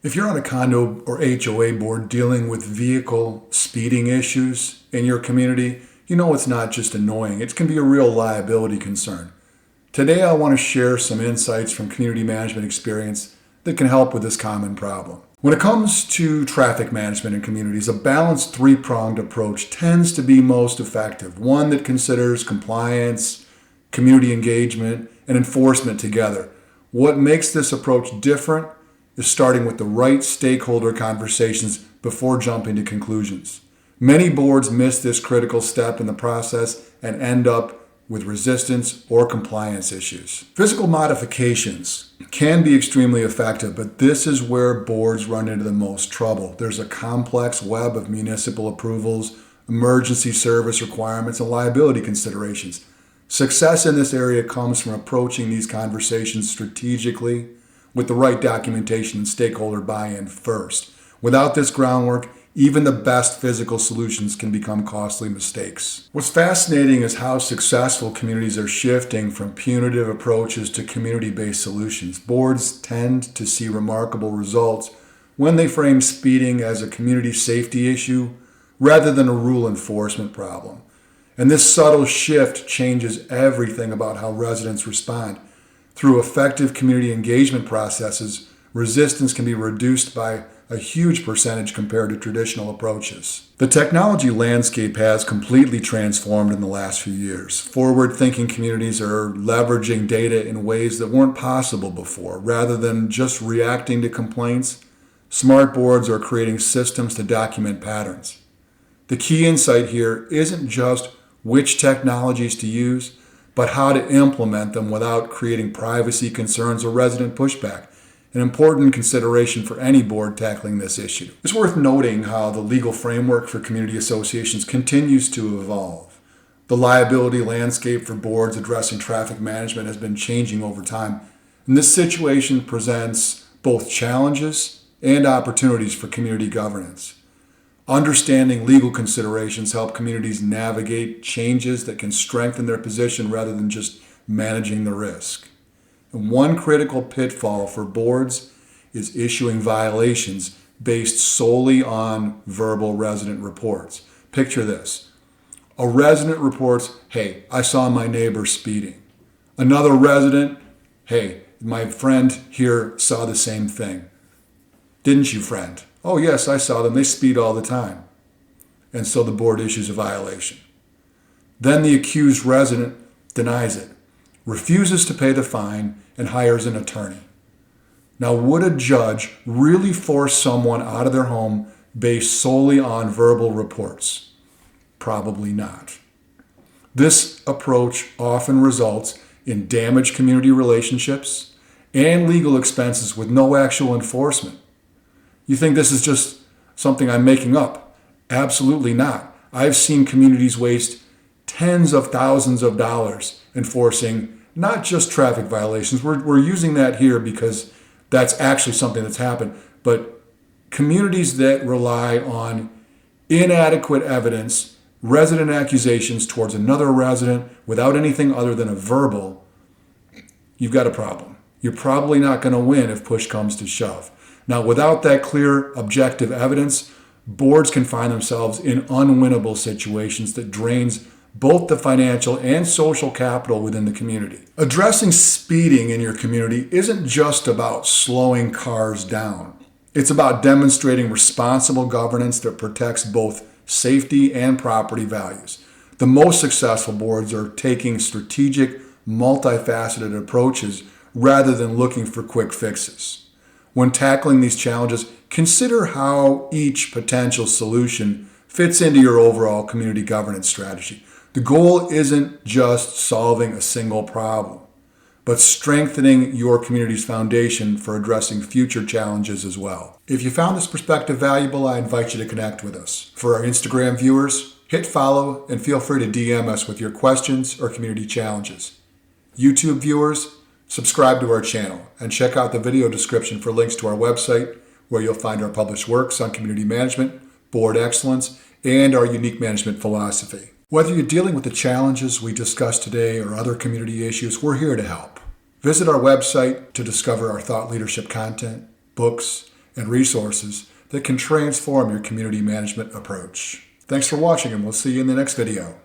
If you're on a condo or HOA board dealing with vehicle speeding issues in your community, you know it's not just annoying, it can be a real liability concern. Today I want to share some insights from community management experience that can help with this common problem. When it comes to traffic management in communities, a balanced three-pronged approach tends to be most effective, one that considers compliance, community engagement, and enforcement together. What makes this approach different is starting with the right stakeholder conversations before jumping to conclusions. Many boards miss this critical step in the process and end up with resistance or compliance issues. Physical modifications can be extremely effective, but this is where boards run into the most trouble. There's a complex web of municipal approvals, emergency service requirements, and liability considerations. Success in this area comes from approaching these conversations strategically with the right documentation and stakeholder buy-in first. Without this groundwork, even the best physical solutions can become costly mistakes. What's fascinating is how successful communities are shifting from punitive approaches to community-based solutions. Boards tend to see remarkable results when they frame speeding as a community safety issue rather than a rule enforcement problem. And this subtle shift changes everything about how residents respond. Through effective community engagement processes, resistance can be reduced by a huge percentage compared to traditional approaches. The technology landscape has completely transformed in the last few years. Forward-thinking communities are leveraging data in ways that weren't possible before. Rather than just reacting to complaints, smart boards are creating systems to document patterns. The key insight here isn't just which technologies to use, but how to implement them without creating privacy concerns or resident pushback, an important consideration for any board tackling this issue. It's worth noting how the legal framework for community associations continues to evolve. The liability landscape for boards addressing traffic management has been changing over time, and this situation presents both challenges and opportunities for community governance. Understanding legal considerations help communities navigate changes that can strengthen their position rather than just managing the risk. And one critical pitfall for boards is issuing violations based solely on verbal resident reports. Picture this. A resident reports, "Hey, I saw my neighbor speeding." Another resident, "Hey, my friend here saw the same thing." "Didn't you, friend?" "Oh, yes, I saw them. They speed all the time." And so the board issues a violation. Then the accused resident denies it, refuses to pay the fine, and hires an attorney. Now, would a judge really force someone out of their home based solely on verbal reports? Probably not. This approach often results in damaged community relationships and legal expenses with no actual enforcement. You think this is just something I'm making up? Absolutely not. I've seen communities waste tens of thousands of dollars enforcing not just traffic violations. We're using that here because that's actually something that's happened. But communities that rely on inadequate evidence, resident accusations towards another resident without anything other than a verbal, you've got a problem. You're probably not going to win if push comes to shove. Now, without that clear, objective evidence, boards can find themselves in unwinnable situations that drains both the financial and social capital within the community. Addressing speeding in your community isn't just about slowing cars down. It's about demonstrating responsible governance that protects both safety and property values. The most successful boards are taking strategic, multifaceted approaches rather than looking for quick fixes. When tackling these challenges, consider how each potential solution fits into your overall community governance strategy. The goal isn't just solving a single problem, but strengthening your community's foundation for addressing future challenges as well. If you found this perspective valuable, I invite you to connect with us. For our Instagram viewers, hit follow and feel free to DM us with your questions or community challenges. YouTube viewers, subscribe to our channel and check out the video description for links to our website where you'll find our published works on community management, board excellence, and our unique management philosophy. Whether you're dealing with the challenges we discussed today or other community issues, we're here to help. Visit our website to discover our thought leadership content, books, and resources that can transform your community management approach. Thanks for watching, and we'll see you in the next video.